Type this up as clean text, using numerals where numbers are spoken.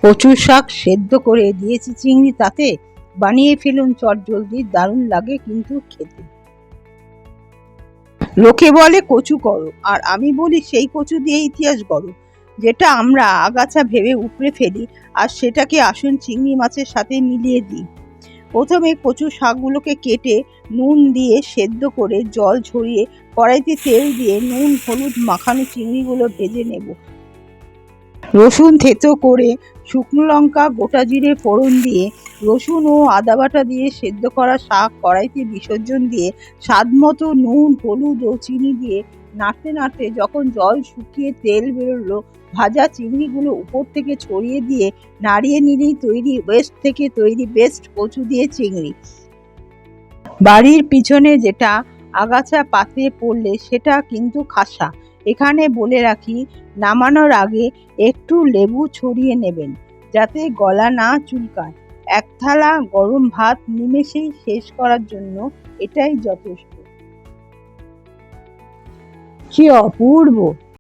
কচুর শাক সেদ্ধ করে দিয়েছি চিংড়ি, তাতে বানিয়ে ফেলুন চটজলদি, দারুণ লাগে কিন্তু খেতে। লোকে বলে কচু করো, আর আমি বলি সেই কচু দিয়ে ইতিহাস গড়ো, যেটা আমরা আগাছা ভেবে উপড়ে ফেলি আর সেটাকে আসুন চিংড়ি মাছের সাথে মিলিয়ে দিই। প্রথমে কচু শাকগুলোকে কেটে নুন দিয়ে সেদ্ধ করে জল ঝরিয়ে কড়াইতে তেল দিয়ে নুন হলুদ মাখানো চিংড়িগুলো ভেজে নেব। রসুন থেতো করে, শুকনো লঙ্কা গোটা জিরে ফোড়ন দিয়ে, রসুন ও আদা বাটা দিয়ে সেদ্ধ করা শাক কড়াইতে বিসর্জন দিয়ে স্বাদ মতো নুন হলুদ ও চিনি দিয়ে নাড়তে নাড়তে যখন জল শুকিয়ে তেল বেরোলো, ভাজা চিংড়িগুলো উপর থেকে ছড়িয়ে দিয়ে নাড়িয়ে নিলেই তৈরি বেস্ট কচু দিয়ে চিংড়ি। বাড়ির পিছনে যেটা আগাছা পাতে পড়লে সেটা কিন্তু খাসা। এখানে বলে রাখি, নামানোর আগে একটু লেবু ছড়িয়ে নেবেন যাতে গলা না চুলকায়। এক থালা গরম ভাত নিমেষেই শেষ করার জন্য এটাই যথেষ্ট। কি অপূর্ব!